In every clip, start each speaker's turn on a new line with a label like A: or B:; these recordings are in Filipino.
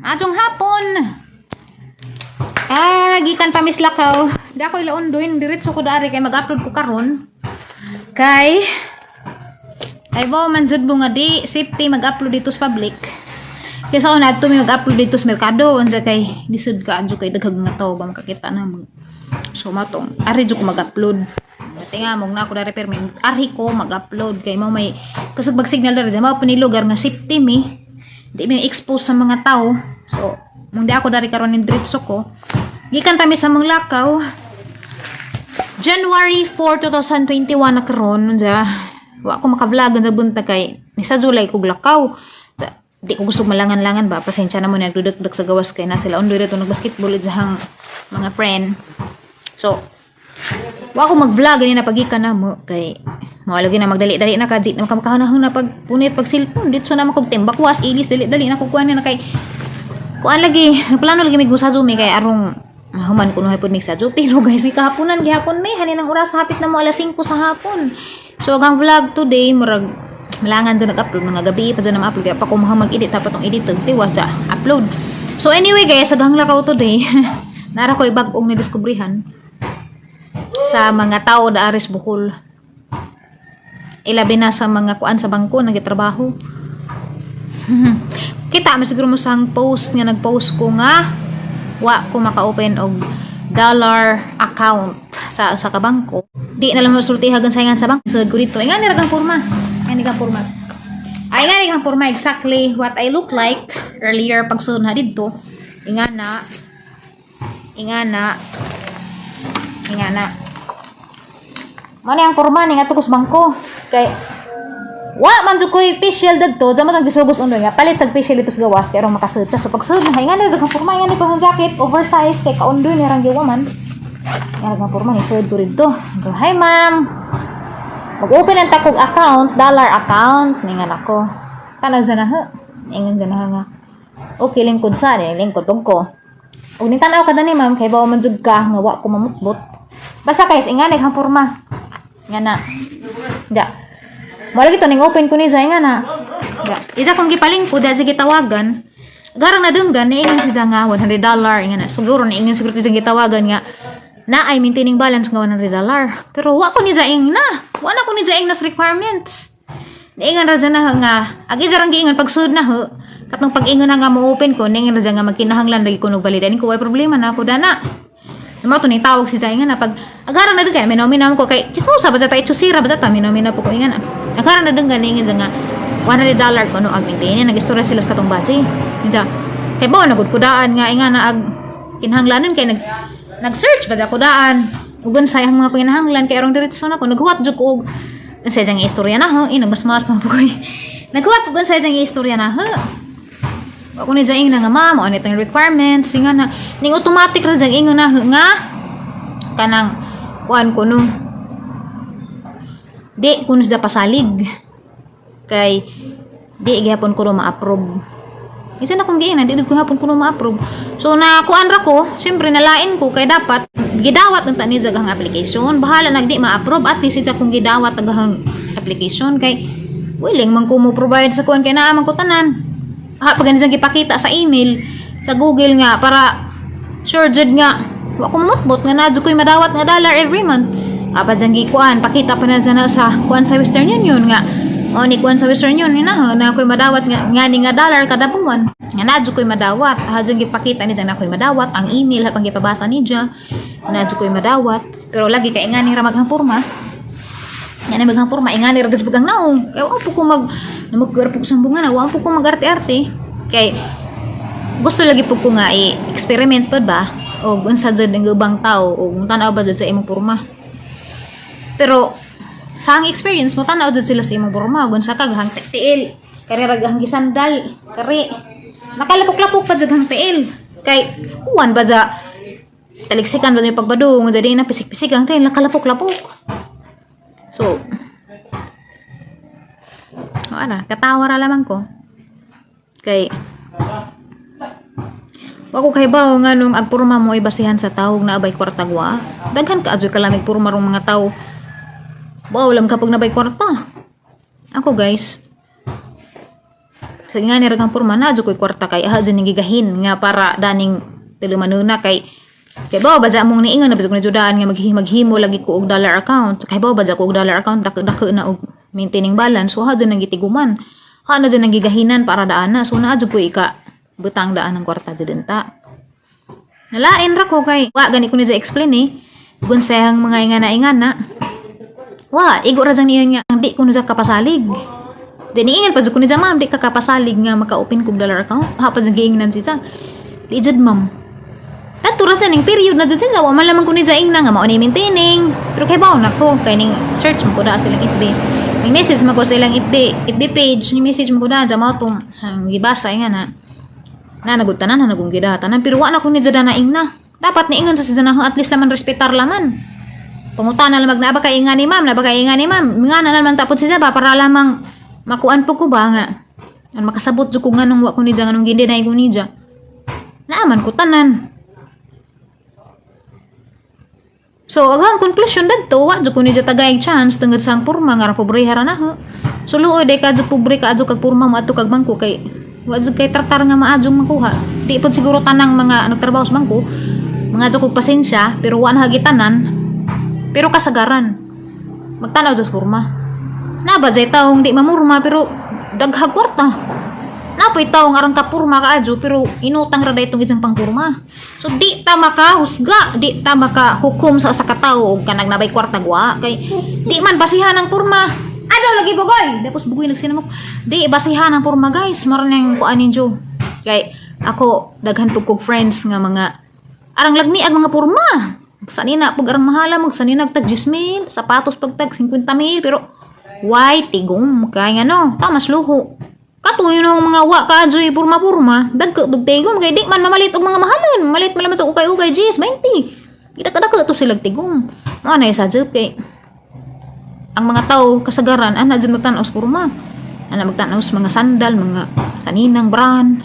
A: Atong hapon. Gikan pa Miss Lakaw. Di ako ilaon doon. Diretso ko dari kay mag-upload ko karon. Kay ba man jud mo nga di safety mag-upload dito sa public. Kaya sa una mi mag-upload dito sa merkado. Unsa kay lisod ka adyo kay daghag nga tawo ba makakita na mag. So matong ari jud ko mag-upload. Tinga mong na ako dari permit. Ari ko mag-upload kay mo may kusog bag signal dari mo puni lugar nga safety mi. Di mi expose sa mga tao. So, mong di ako dari karon ng diretso ko. Gikan pa mi sa mga Lakaw. January 4, 2021 na karon ja. Wa ko maka-vlog sa bunta kay ni sa July kog Lakaw. Di ko gusto malangan-langan ba pasensya na mo nagduduk-duk sa gawas kay na sila undoy dito nag-basketball sa mga friend. So, wa ko mag-vlog ni na pagikan na mo kay mawalagi na magdali-dali na kadit na makamakahunahon na pag punit pag cellphone dito na makog timbak was ilis dali-dali na kukuan na kay kuan lagi plano lagi mig sa Zoom kay arong mahuman kuno hapon mig sa Zoom pero guys gikahaponan gihapon may hanin ang oras hapit na mo alas 5 sa hapon. So ang vlog today murag malangan din nag-upload mga gabi pa dyan na ma-upload kaya pa ko mag-edit dapat tong edit tiwas sa upload. So anyway guys sa Lakaw today nara ko ibag-ong ni diskubrihan sa mga tao da ares Bohol. Ilabi na sa mga kuan sa bangko nagitrabaho. Kita man siguro mo sang post nga nag-post ko nga wa ko maka-open og dollar account sa kabangko. Di na lang masultihagan sayangan sa bangko. Sud ko dito. Ay nga ni ragang porma. Ay nga porma. Ay nga ni ragang porma exactly what I look like earlier pag sud na dito. Ingana. Mani ang porma ni nga tukos bangko. Kay wa man jud koy facial dagto, zaman ang gisugos undoy nga palit sa facial ito sa gawas kay arong makasud ta. So pag sud nga nga ni jud porma nga ni pang jacket oversize kay kaundoy ni rang giwaman. Nga nga porma ni sud ko dito. Hi ma'am. Mag-open ang takog account, dollar account ni nga nako. Tanaw sa na ha. Ingon sa na nga. Okay lingkod sa ni lingkod ko. Ug ni tanaw ka dani ma'am kay bawo man jud ka nga wa ko mamutbot. Basta guys, ingani ang porma. Nga na. Da. Wala gito ning open ko ni Zay nga na. Da. Isa kong gipaling po dahil sige tawagan. Garang na dunggan ni ingon si nga $100 nga na. Siguro ni ingon siguro si gitawagan nga na ay maintaining balance nga $100. Pero wa ko ni Zaing na. Wa na ko ni Zaing nas requirements. Niingon ra na nga agi jarang giingon pag sud na ho. Katong pag-ingon nga mo open ko ning ra nga magkinahanglan lagi ko nog validanin ko way problema na ako dana. Naman ito ning tawag si Zay nga na pag agaran na doon kaya minomina ko kay kismosa ba tayo chusira ba ta minomina po ko nga na agaran na doon ganingin nga $100 ko no ag maintain nag-istorya sila sa katong baji nita kay bao nagud kudaan nga nga na ag kinahanglanon kay nag-search ba ko daan ugon sayang mga kinahanglan kay arong diretso na ko naghuwat jud ko sa jang istorya na ho inagmasmas pa po ko naghuwat ugon sa jang istorya na ho ako ni Zaing na nga ma'am, ano itong requirements, nga na, ning automatic ra Zaing ingon na nga, kanang, kuan ko no, di, kuno sa pasalig, kay, di, gihapon ko no ma-approve. Isa na kong giinan, di, gihapon ko no ma-approve. So, na, kuan ra ko, siyempre, nalain ko, kay dapat, gidawat ng tani jagang application, bahala nagdi ma-approve, at least isa kong gidawat ng application, kay, willing, man ko mo provide sa kuan, kay naaman ko tanan. Pag ganito gipakita sa email sa Google nga para sure jud nga wa ko mutbot nga nadyo koy madawat nga dollar every month apat jang gikuan pakita pa na sa kuan sa Western Union nga o ni kuan sa Western Union na koy madawat nga ni nga dollar kada buwan nga nadyo koy madawat jang gipakita ni na koy madawat ang email pang gipabasa ni ja nadyo koy madawat pero lagi kay nga ni ra maghang porma nga ni maghang porma nga ni ra gasbugang naong kay wa po ko namaggarapog sambungan na, wala po ko mag-arte-arte. Kay, gusto lagi po ko nga i-experiment pa ba? O unsa dyan ng ibang tao, o kung tanaw ba dyan sa imong porma. Pero, sa ang experience mo, tanaw dyan sila sa imong porma, o unsa ka, gahang tiil, kari ragahang gisandal, kari, nakalapok-lapok pa dyan tiil. Kay, uwan ba dyan, taliksikan ba dyan yung pagbadong, dyan na pisik-pisik ang tiil, nakalapok-lapok. So, ara, katawara lamang ko. Kay wa ko kay bawo nga nung agpurma mo ibasihan sa tawag na abay kwartagwa. Daghan ka adyo kalamig purma rong mga tawo. Bawo lang kapag nabay kwarta. Ako guys, Sa nga ni ragang porma na jud koy kwarta kay aha dyan gigahin nga para daning tulumanuna kay bawa ba dyan mong niingon na bisag na judaan nga maghimo lagi ko og dollar account. Kay bawa ba dyan ko og dollar account dako na og maintaining balance. So ha dyan nang gitiguman. Ha na dyan nang gigahinan para daan na. So na jud ko ika butang daan ng kwarta dyan ta. Nalain ra ko kay wa gani ko ni explain gunsehang mga ingana wa igo ra jang niya nga di ko na kapasalig dini ingan pa jud ko ni ma'am di ka kapasalig nga maka-open kog dollar account ha pa jud giingnan siya di jud ma'am natura sa ning period na jud siya wa man lamang ko ni ingna nga mao ni maintaining pero kay baon ako kay ning search mo ko da silang FB may message mo ko sa ilang FB page ni message mo ko da mao tong gibasa ingana na nagutanan na nagong gidatanan pero wa na ko ni jada na ingna dapat ni ingon sa sidanaho at least naman respetar laman pangutana lamang na ba kay inga ni ma'am nga na naman tapos siya ba para lamang makuan po ko ba nga an makasabot jud ko nganong wa ko ni nganong gindi na ko ni naaman ko tanan so agang conclusion dadto wa jud ko ni tagay chance tungod sang porma nga pobre hara na so luoy day ka jud pobre ka adto kag porma mo adto kag bangko kay wa jud kay tratar nga maadjong makuha di pod siguro tanang mga nagtrabaho sa bangko mga jud kog pasensya pero wa na hagitanan pero kasagaran magtanaw jud porma na ba jay taong di mamurma pero daghag kwarta na pay taong arang kapurma kaadyo pero inutang ra daytong isang pangpurma so di ta makahusga di ta makahukom sa katawo og kanang nabay kwarta gwa kay di man basihan ang purma Adyo lagi bugoy. Tapos bugoy nagsinamok. Di basihan ang porma guys. Maranang ko aninjo. Kay ako daghan pug kog friends nga mga arang lagmi ag mga porma. Sanina pug arang mahala mag sanina tag 10,000, sapatos pag tag 50,000 pero why tigom kay ano, tamas luho. Katuyo ng mga wa kaadyoy porma-porma, dagko tigom kay di man mamalit og mga mahalan. Malit man to ukay-ukay 20. Kita to sila tigom. Mo na sa job kay ang mga tao kasagaran ana jud magtan-aw sa porma. Ana magtan-aw sa mga sandal, mga kaninang brand.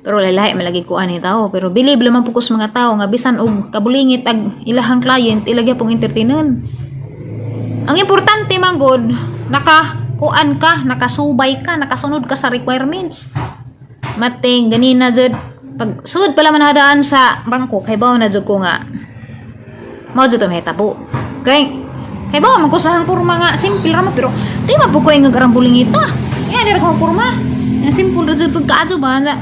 A: Pero lalay malagi ko ani tao, pero believe lamang pukus mga tao nga bisan og kabulingit ag ilahang client ilagya pong entertainen. Ang importante man god nakakuan ka, nakasubay ka, nakasunod ka sa requirements. Mating ganina jud pag sud pala man hadaan sa bangko kay bawo na jud ko nga mao jud may tabo. Kay bawo man ko sa porma nga simple ra mo pero di mapukoy nga garambulingit ta. Yan dira ko porma. Nga simple ra jud pagkaadyo ba na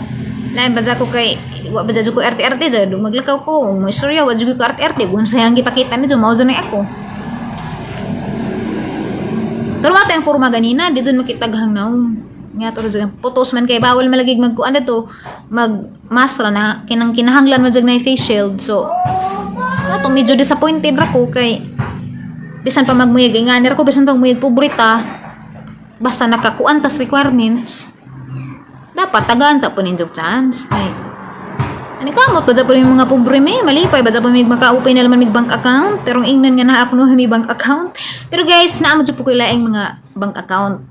A: lain ba ko kay wa ba ko RT-RT jud maglakaw ko mo istorya wa jud ko RT-RT gun sayang gipakita ni jud mao jud na ako. Pero mata ang porma ganina di jud makitaghang naong nga to jud putos man kay bawal malagig magkuan to mag master na kinahanglan man jud na face shield so ato medyo disappointed ra ko kay bisan pa magmuyag inganir ko bisan pag muyag pobrita basta nakakuan tas requirements dapat tagaan ta po ninjog chance kay ani kamot ba po yung mga pobre me malipay ba po mig maka-open na naman mig bank account pero ingnan nga na ako no mi bank account pero guys naamo jud po ko laing mga bank account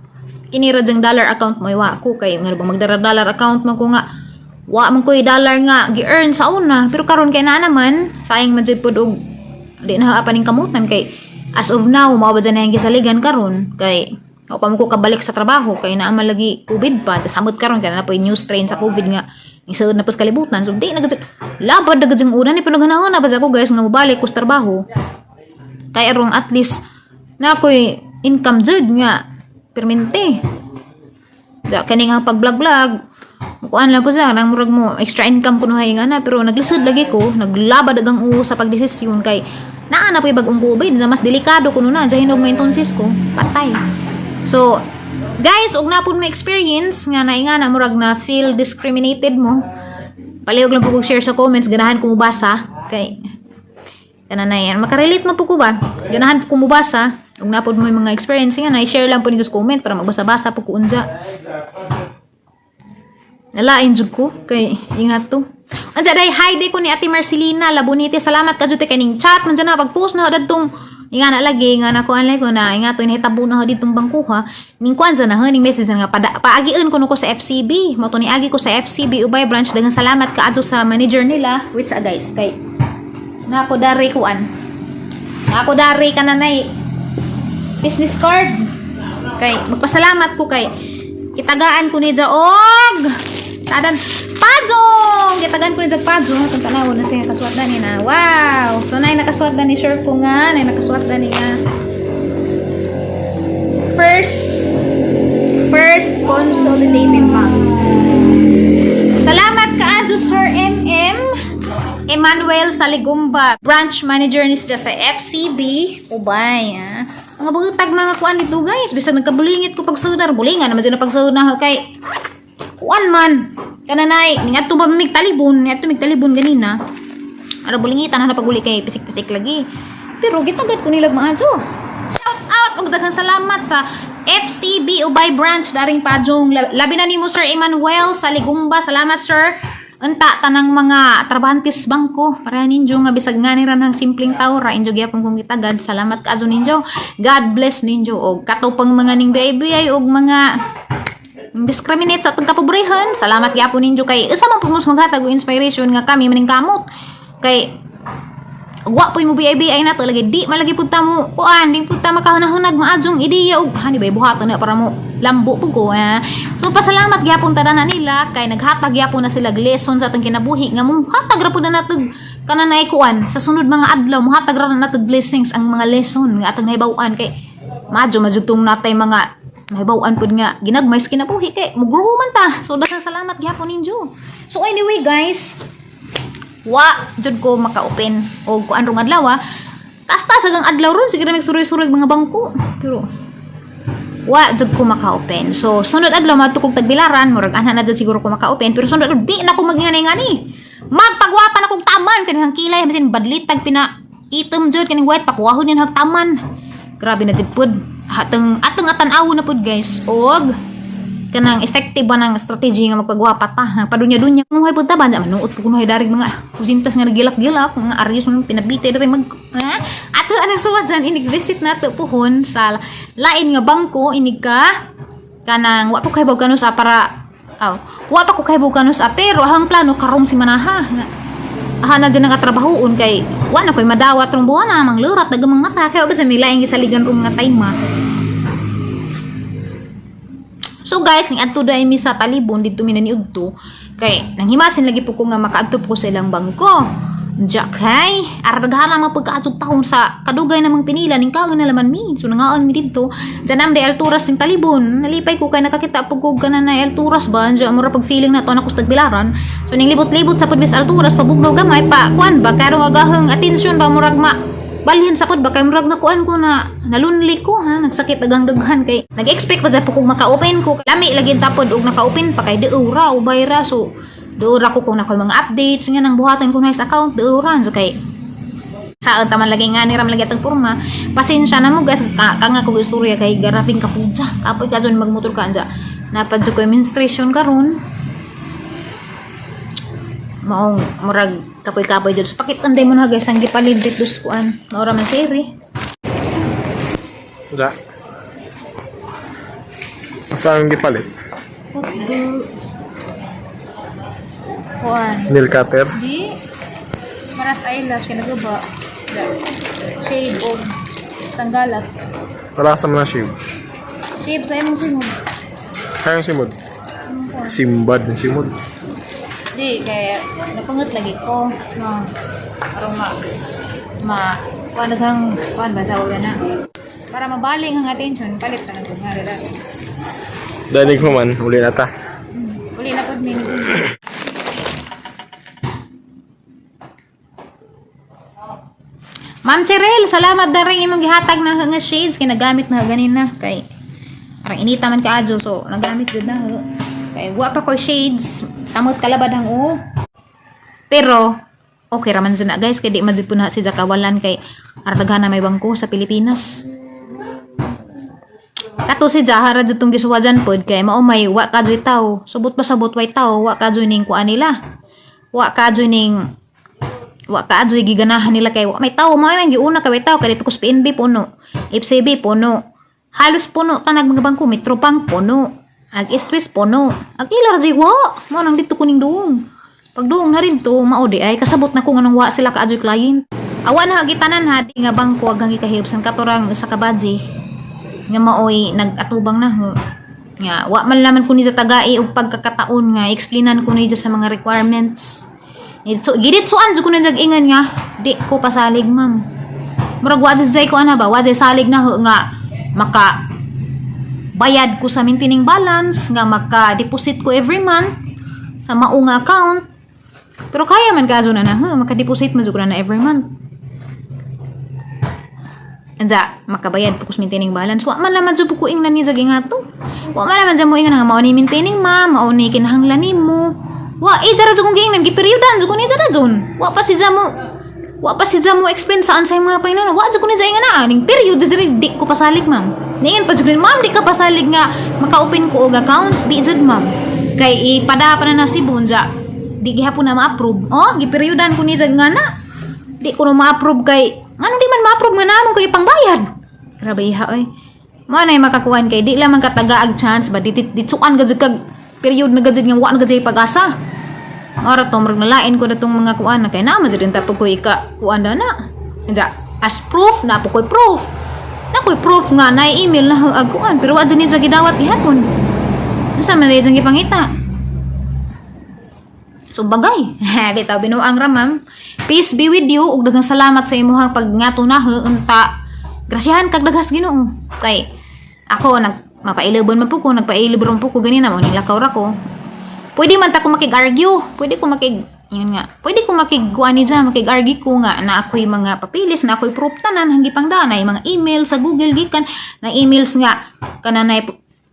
A: kinira jang dollar account mo iwa ko kay nga bang magdara dollar account man ko nga wa man ko dollar nga gi-earn sa una pero karon kay na naman sayang man jud pod og di na apa ning kamutan kay as of now mao ba dyan ang gisaligan karon kay o pa mo ko kabalik sa trabaho kay naa man lagi COVID pa samot karon kay na po new strain sa COVID nga isud na pos kalibutan so di nagad labad dagad jang una ni pinaganahon na ba ko guys nga mobalik ko sa trabaho kay arong at least na koy income jud nga permente da kaning ang pag-vlog kuan lang po sa nang murag mo extra income kuno hay nga na pero naglisod lagi ko naglabad dagang sa pagdesisyon kay naa na po bagong COVID na mas delikado kuno na dyan hinog may tonsis ko patay so guys og na pud may experience nga nainga na murag na feel discriminated mo palihog lang po kong share sa comments ganahan ko mubasa kay kana na yan makarelate man po ko ba ganahan po ko mubasa og na pud may mga experience nga na i-share lang po nito sa comment para magbasa-basa po ko unja nalain jud ko kay ingat to ansa day hi day ko ni Ate Marcelina Labonite salamat ka jud kay ning chat man dyan na pag-post na dadtong nga na lagi nga nako anlay ko na nga to inhitabo na ditong bangkuha ning kwanza na ning message nga paagiin ko ko sa FCB mo to ni agi ko sa FCB Ubay branch daghang salamat ka adto sa manager nila which guys kay nako dari kuan nako dari kananay business card kay magpasalamat ko kay Kitagaan ko ni og tadan pajong. Kitagaan ko ni pajong kung tanawon na siya kasuwat na ni na. Wow. So nay nakasuwat na ni sure ko nga, nay nakasuwat na niya. First Consolidated Bank. Salamat kaayo Sir MM Emmanuel Saligumba, branch manager ni siya sa FCB Ubay. Mga butag mga kuan dito guys, bisag nagkabulingit ko pag sudar, bulingan naman sila pag sudar kay kuan man kananay ningat to mig talibon, ningat to mig talibon ganina. Ara bulingitan na paguli kay pisik-pisik lagi. Pero gitagad ko nila maadyo. Shout out og daghang salamat sa FCB Ubay branch daring Pajong. Labi na nimo Sir Emmanuel Saligumba. Salamat sir. Unta tanang mga trabahantes bangko para ninyo nga bisag nga ni ranang simpleng tao ra injo gyapon kong kitagad. Salamat kaadto ninyo. God bless ninyo og katupang mga ning biyay og mga discriminate sa pagkapobrehon. Salamat gyapon ninyo kay usa man pud maghatag og inspiration nga kami maning kamot kay wa po mo biyay na to lagi di malagi pud ta mo kuan di pud ta makahunahunag maadjong ideya og hani bay buhaton na para mo lambo pud ko so pasalamat gyapon ta na nila kay naghatag gyapon na sila lesson sa atong kinabuhi nga mo hatag ra pud na natug kananay kuan sa sunod mga adlaw mo hatag ra na natug blessings ang mga lesson nga atong nahibaw-an kay madyo majugtong natay mga nahibaw-an pud nga ginagmay sa kinabuhi kay mugro man ta so daghang salamat gyapon ninyo. So anyway guys, wa jud ko maka-open og kuan rong adlaw tas-tas agang adlaw ron sige ra mig suroy-suroy mga bangko pero wa jud ko maka-open. So sunod adlaw matukog tagbilaran murag anha na jud siguro ko maka-open pero sunod di na ko magingani-ngani magpagwapa na kog taman kanang kilay basin badlitag pina item jud kaning white pakuwahon yan taman. Grabe na jud pud ateng atan-awo na pud guys og kanang effective ba ng strategy nga magpagwapa ta padunya-dunya kung hay pud ta banja manuot ko kuno hay darig mga ujintas nga nagilak-gilak mga aryos mga pinabitay diri mag ato anang suwat jan inig visit nato puhon sa lain nga bangko inig ka kanang wa pa ko kaybaw kanus para wa pa ko kaybaw kanus pero ang plano karong si manaha nga na dyan nga trabahoon kay wa na koy madawat rong buwan na manglurat dagamang mata kay obad sa milaing gisaligan rong nga time So guys, ning adto dai mi sa talibon dito mi naniudto kay nanghimasin lagi po ko nga makaadto po sa ilang bangko. Diya kay araghala man pagkaadto taon sa kadugay namang pinila ning kaon na laman mi. So nangaon mi didto. Diyan am day alturas ning talibon. Nalipay ko kay nakakita pug ko kana na alturas ba diya mura pag feeling na to na kus tagbilaran. So ning libot-libot sa pudbis alturas pabugno gamay pa kuan ba karo agaheng atensyon ba murag balhin sa pod ba kay murag nakuan ko na nalunli ko nagsakit agang daghan kay nag-expect pa sa kung maka-open ko lami lagi tapod og naka-open pa kay deura ubay ra so deura ko kung nakoy mga updates nga nang buhatan ko na sa account deura so kay saan taman lagi nga ni ram lagi atong porma pasensya na mo guys kanga ko istorya kay garaping kapuja kapoy ka don magmotor ka anja napadyo ko menstruation karon maong murag kapoy-kapoy dyan. So, pakit anday mo na guys, ang gipalit dito kuan. Maura man siri.
B: Da. Saan ang gipalit?
A: Kuan.
B: Nail cutter?
A: Di. Maras eyelash, kinagaba. Shade o tanggalat.
B: Wala sa mga shave.
A: Shave sa imong simod.
B: Kayang simod? Simbad ng simod.
A: Di, kaya napangat lagi ko. No. Parang kuan ba tawag na. Para mabaling ang attention, palit ka na kung nga rin.
B: Danig mo man, uli na ta.
A: Uli na po minute. Ma'am Cheryl, salamat na rin imong gihatag na nga shades kinagamit na ganina kay parang inita man kaadyo so nagamit gud na kay wa pa ko shades samot kalabad ang pero okay raman na guys kay di man jud na si kawalan kay araghan na may bangko sa Pilipinas kato si Jahara jud tong gisuwajan pod kay mao may wa ka jud taw subot pa sabot way taw wa ka jud ning kuan nila wa ka jud ning wa ka jud giganahan nila kay wa may taw may giuna ka way taw kay dito kus PNB puno FCB puno halos puno tanag mga bangko Metro Bank puno ag East-West puno ag ilar jay wa mo nang dito kuning duong pag duong na rin to mao di ay kasabot na ko nganong wa sila ka jud client awan na gitanan ha di nga bangko ag gikahibsan katurang sa kabaji nga maoy nagatubang na Nga, wa man laman ko ni sa tagai og pagkakataon nga explainan ko ni sa mga requirements. So, gidit suan ko na ingan nga, di ko pasalig, ma'am. Murag wa jay ko ana ba, wa jay salig na nga maka bayad ko sa maintaining balance, nga maka-deposit ko every month sa maong account. Pero kaya man kadto na maka-deposit man jud ko na every month. Anja, makabayad po ko sa maintaining balance. Wa man naman jud ko ingnan ni nga to. Wa man naman jud mo ingnan nga mao ni maintaining ma, mao ni kinahanglan nimo. Wa jara jud kong giingnan giperyodan jud ko ni jara jud. Wa pa si jamo expense saan sa mga painan. Wa jud ko ni jay nga na ning period jud di ko pasalig, ma'am. Ningen pa jud ma'am di ka pasalig nga maka-open ko og account, di jud ma'am. Kay ipada pa na nasibon ja. Di gihapon na ma-approve. Oh, giperyodan ko ni jud nga na. Di ko na ma-approve kay ano di man ma-approve nga namon ko ipangbayad. Grabe iha oy. Mo na makakuan kay di lamang katagaag chance ba ditsuan gud kag period na gud nga wa na gud pag-asa. Ora to murag nalain ko datong mga kuan na kay na man jud tapos ko ika kuan na na. Anja as proof na po koy proof. Na koy proof nga na email na ag kuan pero wa jud ni sa gidawat gihapon. Unsa man rin gipangita? So bagay, bitaw binuang ra ma'am. Peace be with you ug daghang salamat sa imong pagngato na unta. Grasyahan kag daghas Ginoo. Kay ako mapailabon man po ko, nagpailabon po ko ganina mo nilakaw ra ko. Pwede man ta ko makig-argue, pwede ko makig-kuan ni makig-argue ko nga na ako'y mga papilis, na ako'y proof tanan hanggi pangdanay mga email sa Google gikan na emails nga kananay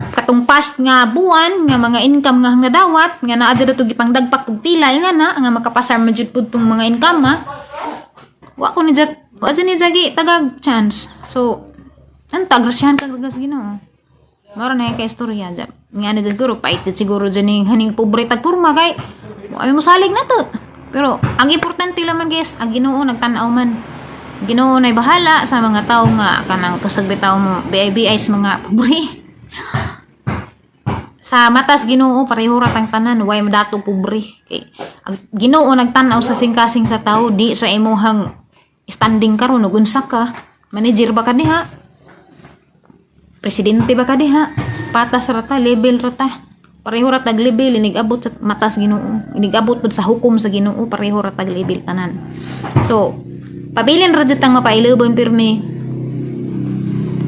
A: katong past nga buwan nga mga income nga nadawat nga naa jud to gipangdagpak og pilay nga na nga makapasar man jud pud tong mga income ha. Wa ko ni jagi tagag chance. So anta grasyahan kag dagas Ginoo. Mara na kay istorya jud. Nga na jud guro pait jud siguro jud ning haning pobre tag porma kay wa mo salig na to. Pero ang importante laman guys, ang Ginoo nagtan-aw man. Ginoo nay bahala sa mga tawo nga kanang kasagbitaw mo BIBI sa mga pobre. Sa matas Ginoo pareho ra tang tanan way madato pobre kay ang Ginoo nagtan-aw sa singkasing sa tao di sa imuhang standing karon ug unsa ka manager ba ka diha presidente ba ka diha patas ra ta level ra ta pareho ra tag level inigabot sa matas Ginoo inigabot pud sa hukom sa Ginoo pareho ra tag level tanan. So pabilin ra jud tang mapailabon pirmi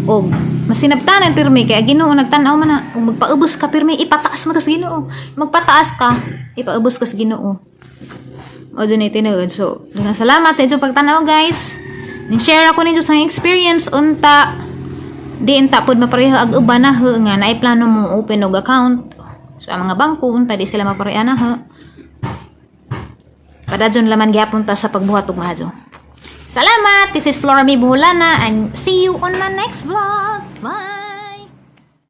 A: og masinabtanan pirmi kay Ginoo nagtan-aw man na kung magpaubos ka pirmi ipataas mo tas Ginoo magpataas ka ipaubos ka sa Ginoo o dyan ay tinuod. So dengan salamat sa inyong pagtanaw guys ning share ako ninyo sa experience unta di enta pod mapareha ag uban na nga naay plano mo open og account sa mga bangko unta di sila mapareha na padadyon laman gyapon ta sa pagbuhat og mahadyo. Salamat! This is Flora May Buholana and see you on the next vlog. Bye!